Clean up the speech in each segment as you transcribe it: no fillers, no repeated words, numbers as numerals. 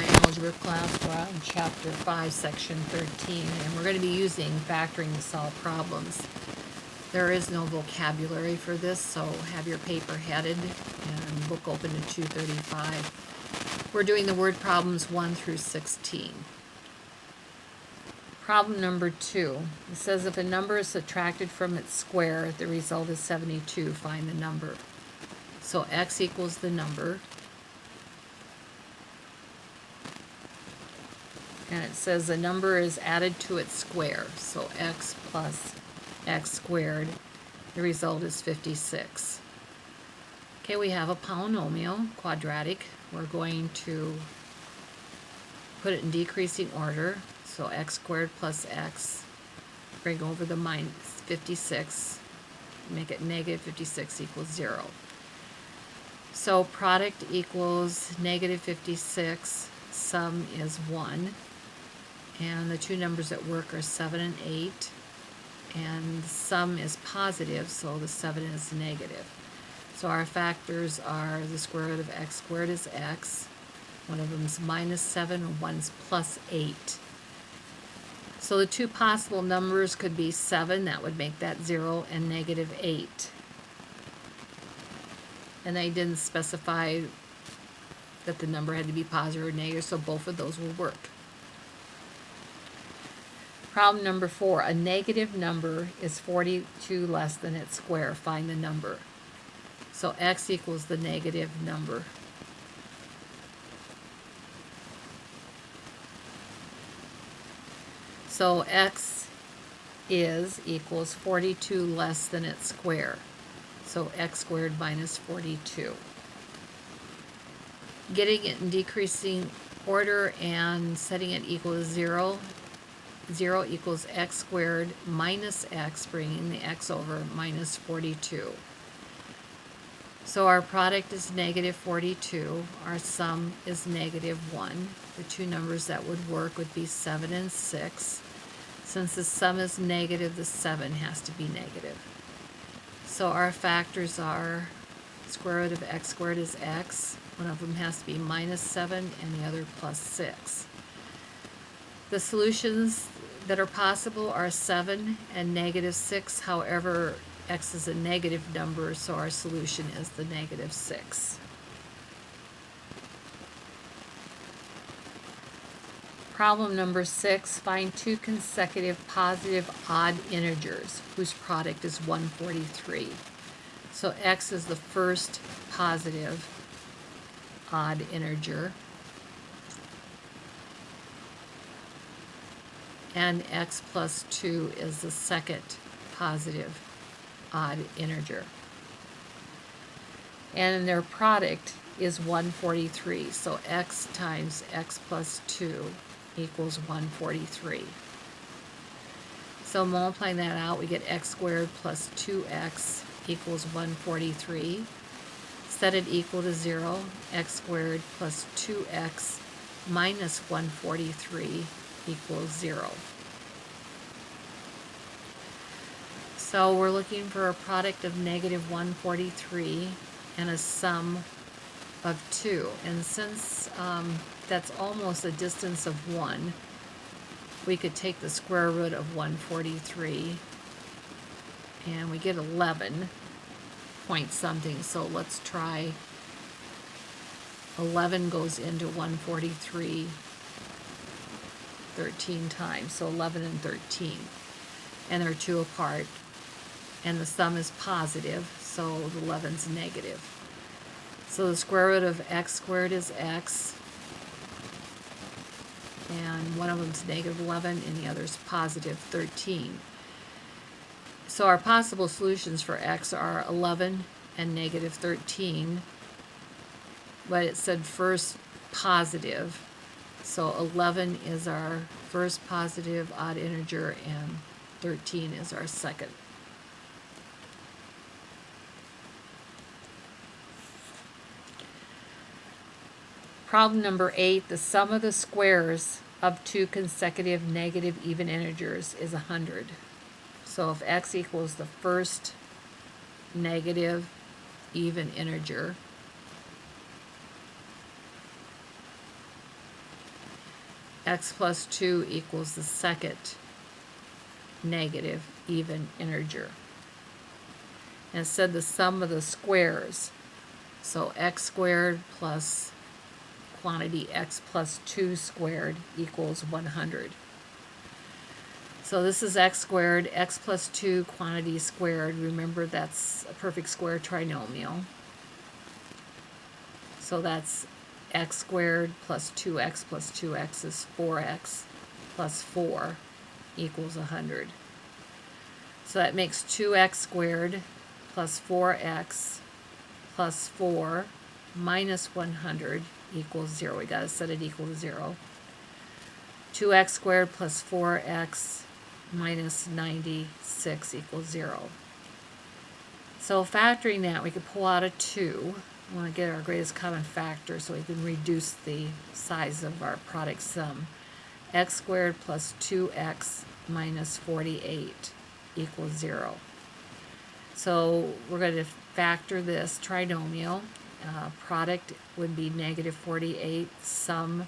algebra class. We're on chapter 5, section 13, and we're going to be using factoring to solve problems. There is no vocabulary for this, so have your paper headed and book open to 235. We're doing the word problems 1 through 16. Problem number 2. It says if a number is subtracted from its square, the result is 72. Find the number. So x equals the number. And it says the number is added to its square. So x plus x squared. The result is 56. Okay, we have a polynomial, quadratic. We're going to put it in decreasing order. So x squared plus x, bring over the minus 56, make it negative 56 equals 0. So product equals negative 56, sum is 1. And the two numbers at work are 7 and 8. And the sum is positive, so the 7 is negative. So our factors are the square root of x squared is x. One of them is minus 7, and one's plus 8. So the two possible numbers could be 7, that would make that 0, and negative 8. And they didn't specify that the number had to be positive or negative, so both of those will work. Problem number 4. A negative number is 42 less than its square. Find the number. So x equals the negative number. So x equals 42 less than its square. So x squared minus 42. Getting it in decreasing order and setting it equal to 0. 0 equals x squared minus x, bringing the x over, minus 42. So our product is negative 42. Our sum is negative 1. The two numbers that would work would be 7 and 6. Since the sum is negative, the 7 has to be negative. So our factors are square root of x squared is x. One of them has to be minus 7 and the other plus 6. The solutions that are possible are 7 and negative 6. However, x is a negative number, so our solution is the negative 6. Problem number 6, find two consecutive positive odd integers whose product is 143. So x is the first positive odd integer, and x plus 2 is the second positive odd integer. And their product is 143, so x times x plus 2 equals 143. So multiplying that out, we get x squared plus 2x equals 143. Set it equal to 0. X squared plus 2x minus 143 equals 0. So we're looking for a product of negative 143 and a sum of 2. And since that's almost a distance of 1, we could take the square root of 143 and we get 11 point something. So let's try 11 goes into 143 13 times. So 11 and 13. And they're 2 apart. And the sum is positive, so the 11's negative. So the square root of x squared is x. And one of them's negative 11 and the other's positive 13. So our possible solutions for x are 11 and negative 13. But it said first positive. So 11 is our first positive odd integer and 13 is our second. Problem number 8, the sum of the squares of two consecutive negative even integers is 100. So if x equals the first negative even integer, x plus 2 equals the second negative even integer. And it said the sum of the squares. So x squared plus quantity x plus 2 squared equals 100. So this is x squared, x plus 2 quantity squared. Remember, that's a perfect square trinomial. So that's x squared plus 2x plus 2x is 4x plus 4 equals 100. So that makes 2x squared plus 4x plus 4 minus 100 equals 0. We got to set it equal to 0. 2x squared plus 4x minus 96 equals 0. So factoring that, we could pull out a 2. We want to get our greatest common factor so we can reduce the size of our product sum. X squared plus 2x minus 48 equals 0. So we're going to factor this trinomial. Product would be negative 48. Sum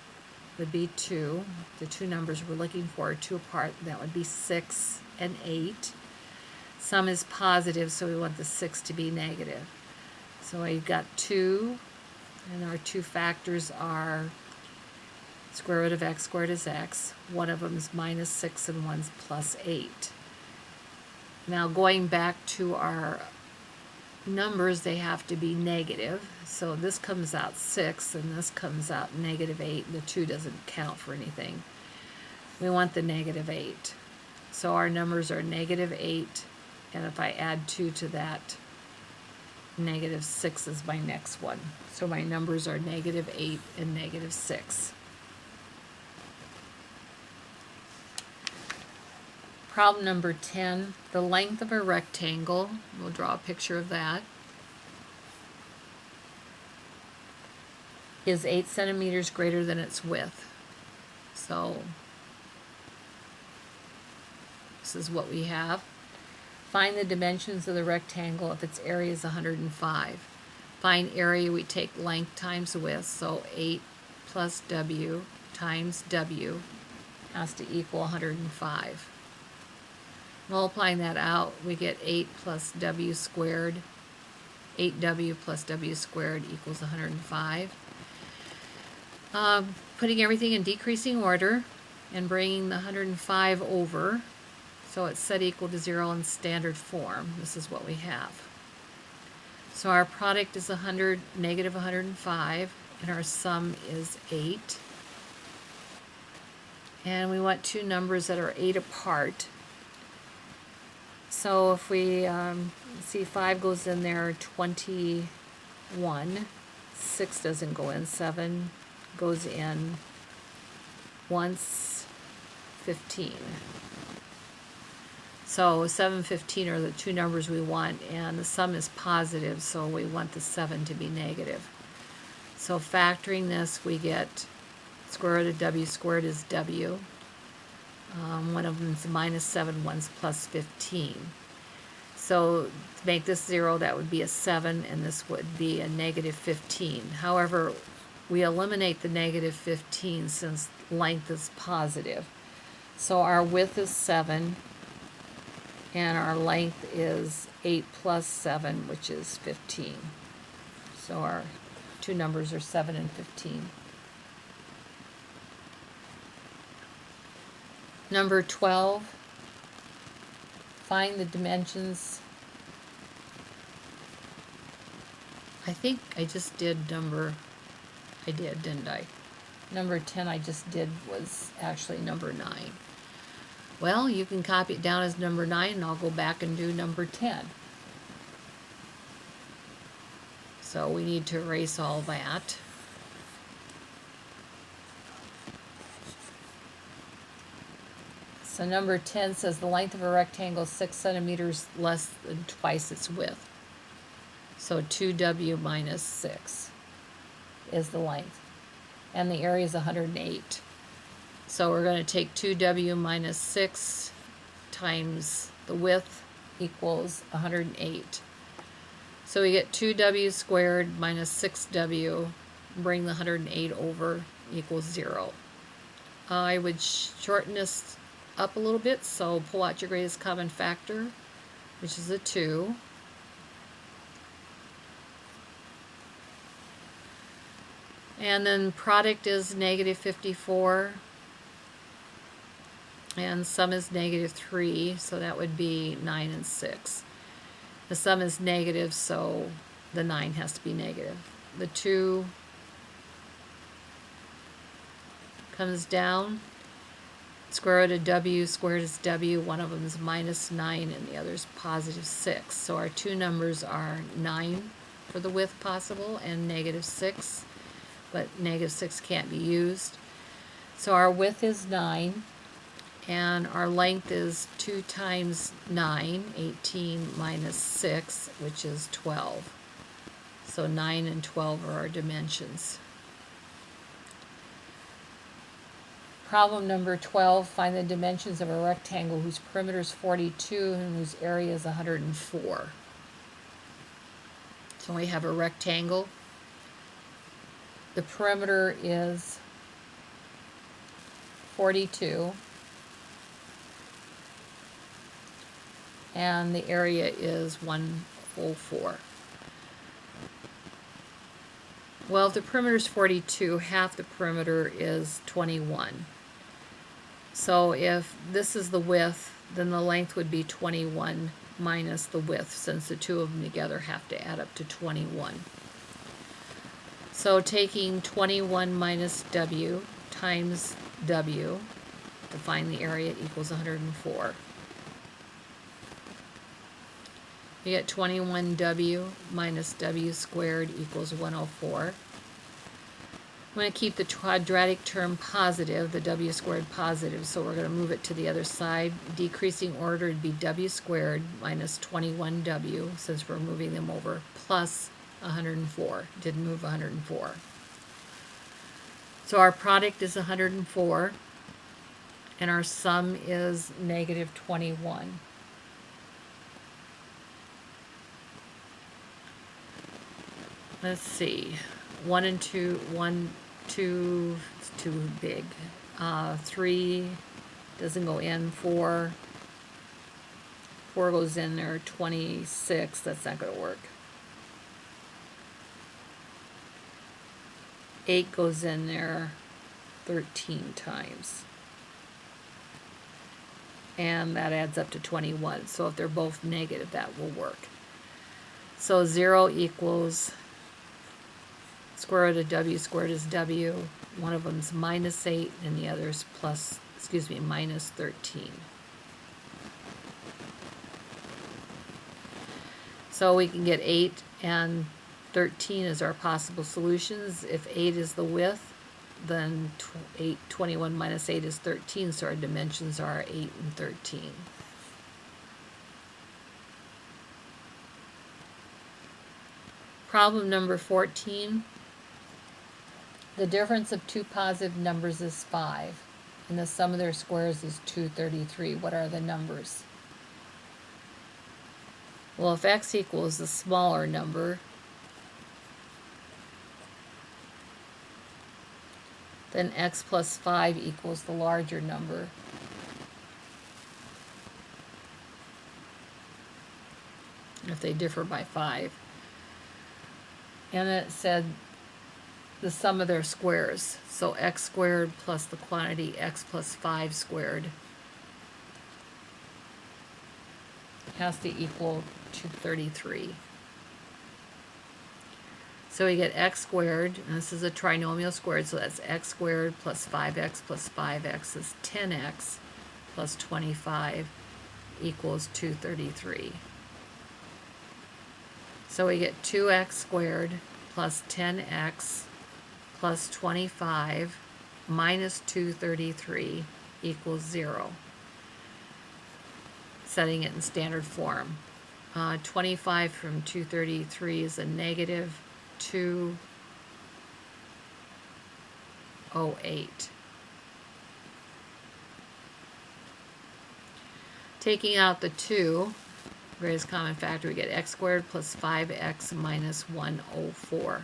would be 2. The two numbers we're looking for are 2 apart. That would be 6 and 8. Sum is positive, so we want the 6 to be negative. So we've got 2, and our two factors are square root of x squared is x. One of them is minus 6 and one's plus 8. Now going back to our numbers, they have to be negative. So this comes out 6 and this comes out negative 8, and the 2 doesn't count for anything. We want the negative 8. So our numbers are negative 8, and if I add 2 to that, negative 6 is my next one. So my numbers are negative 8 and negative 6. Problem number 10, the length of a rectangle, we'll draw a picture of that, is 8 centimeters greater than its width. So this is what we have. Find the dimensions of the rectangle if its area is 105. Find area, we take length times width, so 8 plus w times w has to equal 105. Multiplying that out, we get 8 plus w squared. 8w plus w squared equals 105. Putting everything in decreasing order and bringing the 105 over, so it's set equal to 0 in standard form. This is what we have. So our product is negative 105, and our sum is 8. And we want two numbers that are 8 apart. So if we see 5 goes in there, 21, 6 doesn't go in, 7 goes in once, 15. So 7, 15 are the two numbers we want, and the sum is positive, so we want the 7 to be negative. So factoring this, we get square root of w squared is w. One of them is minus 7, one's plus 15. So to make this 0, that would be a 7, and this would be a negative 15. However, we eliminate the negative 15 since length is positive. So our width is 7, and our length is 8 plus 7, which is 15. So our two numbers are 7 and 15. Number 12, find the dimensions. I think I just did I did, didn't I? Number 10 I just did was actually number 9. Well, you can copy it down as number 9, and I'll go back and do number 10. So we need to erase all that. So number 10 says the length of a rectangle is 6 centimeters less than twice its width. So 2w minus 6 is the length. And the area is 108. So we're going to take 2w minus 6 times the width equals 108. So we get 2w squared minus 6w, bring the 108 over, equals 0. I would shorten this up a little bit, so pull out your greatest common factor, which is a 2. And then product is negative 54. And sum is negative 3, so that would be 9 and 6. The sum is negative, so the 9 has to be negative. The 2 comes down. Square root of w squared is w. One of them is minus 9 and the other is positive 6. So our two numbers are 9 for the width possible and negative 6. But negative 6 can't be used. So our width is 9. And our length is 2 times 9, 18 minus 6, which is 12. So 9 and 12 are our dimensions. Problem number 12, find the dimensions of a rectangle whose perimeter is 42 and whose area is 104. So we have a rectangle. The perimeter is 42. And the area is 104. Well, if the perimeter is 42, half the perimeter is 21. So if this is the width, then the length would be 21 minus the width, since the two of them together have to add up to 21. So taking 21 minus w times w to find the area equals 104. You get 21w minus w squared equals 104. I'm going to keep the quadratic term positive, the w squared positive, so we're going to move it to the other side. Decreasing order would be w squared minus 21w, since we're moving them over, plus 104. Didn't move 104. So our product is 104, and our sum is negative 21. Let's see, 1 and 2, 1, 2, it's too big. 3 doesn't go in, 4 goes in there, 26, that's not going to work. 8 goes in there 13 times. And that adds up to 21, so if they're both negative, that will work. So 0 equals square root of w squared is w. One of them's minus 8 and the other's minus 13. So we can get 8 and 13 as our possible solutions. If 8 is the width, then 21 minus 8 is 13, so our dimensions are 8 and 13. Problem number 14. The difference of two positive numbers is 5, and the sum of their squares is 233. What are the numbers? Well, if x equals the smaller number, then x plus 5 equals the larger number. If they differ by 5. And it said the sum of their squares. So x squared plus the quantity x plus 5 squared has to equal 233. So we get x squared, and this is a trinomial squared, so that's x squared plus 5x plus 5x is 10x plus 25 equals 233. So we get 2x squared plus 10x plus 25 minus 233 equals 0. Setting it in standard form. 25 from 233 is a negative 208. Taking out the 2, greatest common factor, we get x squared plus 5x minus 104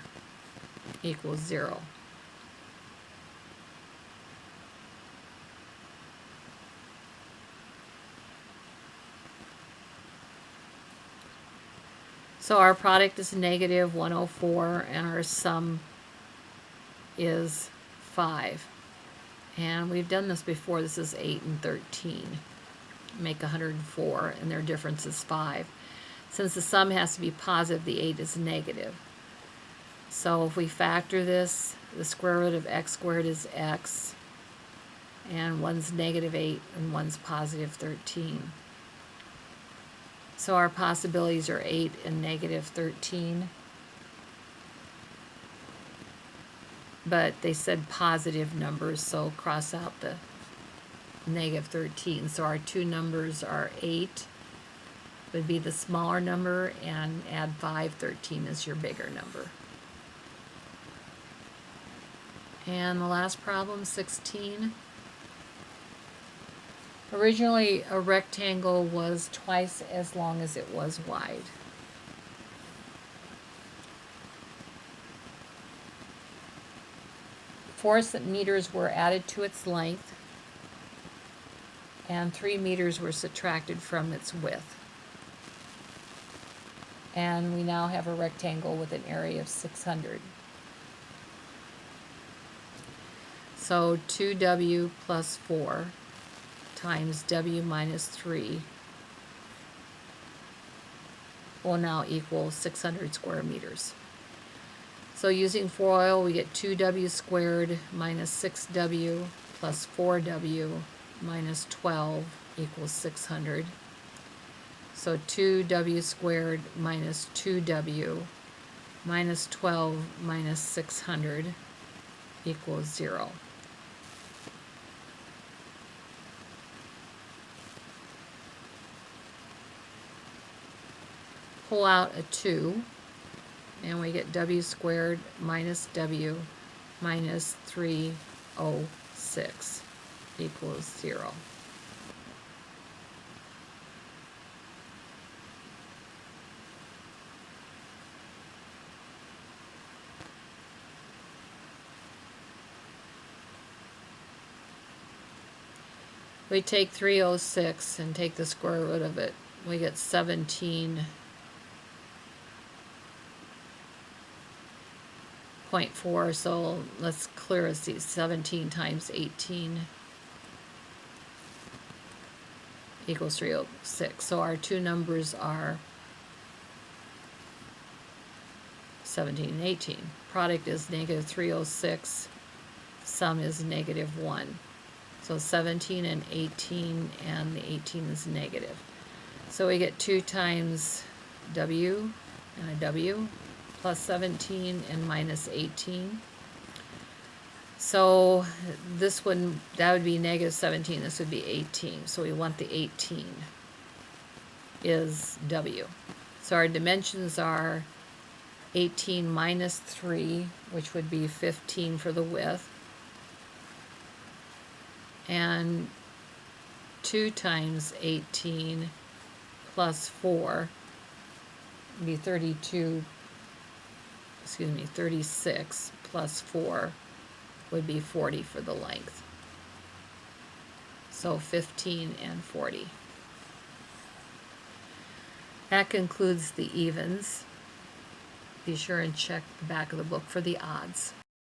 equals 0. So our product is negative 104 and our sum is 5. And we've done this before. This is 8 and 13. Make 104 and their difference is 5. Since the sum has to be positive, the 8 is negative. So if we factor this, the square root of x squared is x, and one's negative 8 and one's positive 13. So our possibilities are 8 and negative 13. But they said positive numbers, so cross out the negative 13. So our two numbers are 8 would be the smaller number, and add 5, 13 is your bigger number. And the last problem, 16. Originally, a rectangle was twice as long as it was wide. Four meters were added to its length, and 3 meters were subtracted from its width. And we now have a rectangle with an area of 600. So 2w plus 4 times w minus 3 will now equal 600 square meters. So using FOIL, we get 2w squared minus 6w plus 4w minus 12 equals 600. So 2w squared minus 2w minus 12 minus 600 equals 0. Pull out a 2, and we get w squared minus w minus 306 equals 0. We take 306 and take the square root of it. We get 17.4, so let's clear us these. 17 times 18 equals 306. So our two numbers are 17 and 18. Product is negative 306. Sum is negative 1. So 17 and 18, and the 18 is negative. So we get 2 times w and a w plus 17 and minus 18. So this one, that would be negative 17. This would be 18. So we want the 18 is w. So our dimensions are 18 minus 3, which would be 15 for the width, and 2 times 18 plus 4 would be 36 plus 4 would be 40 for the length. So 15 and 40. That concludes the evens. Be sure and check the back of the book for the odds.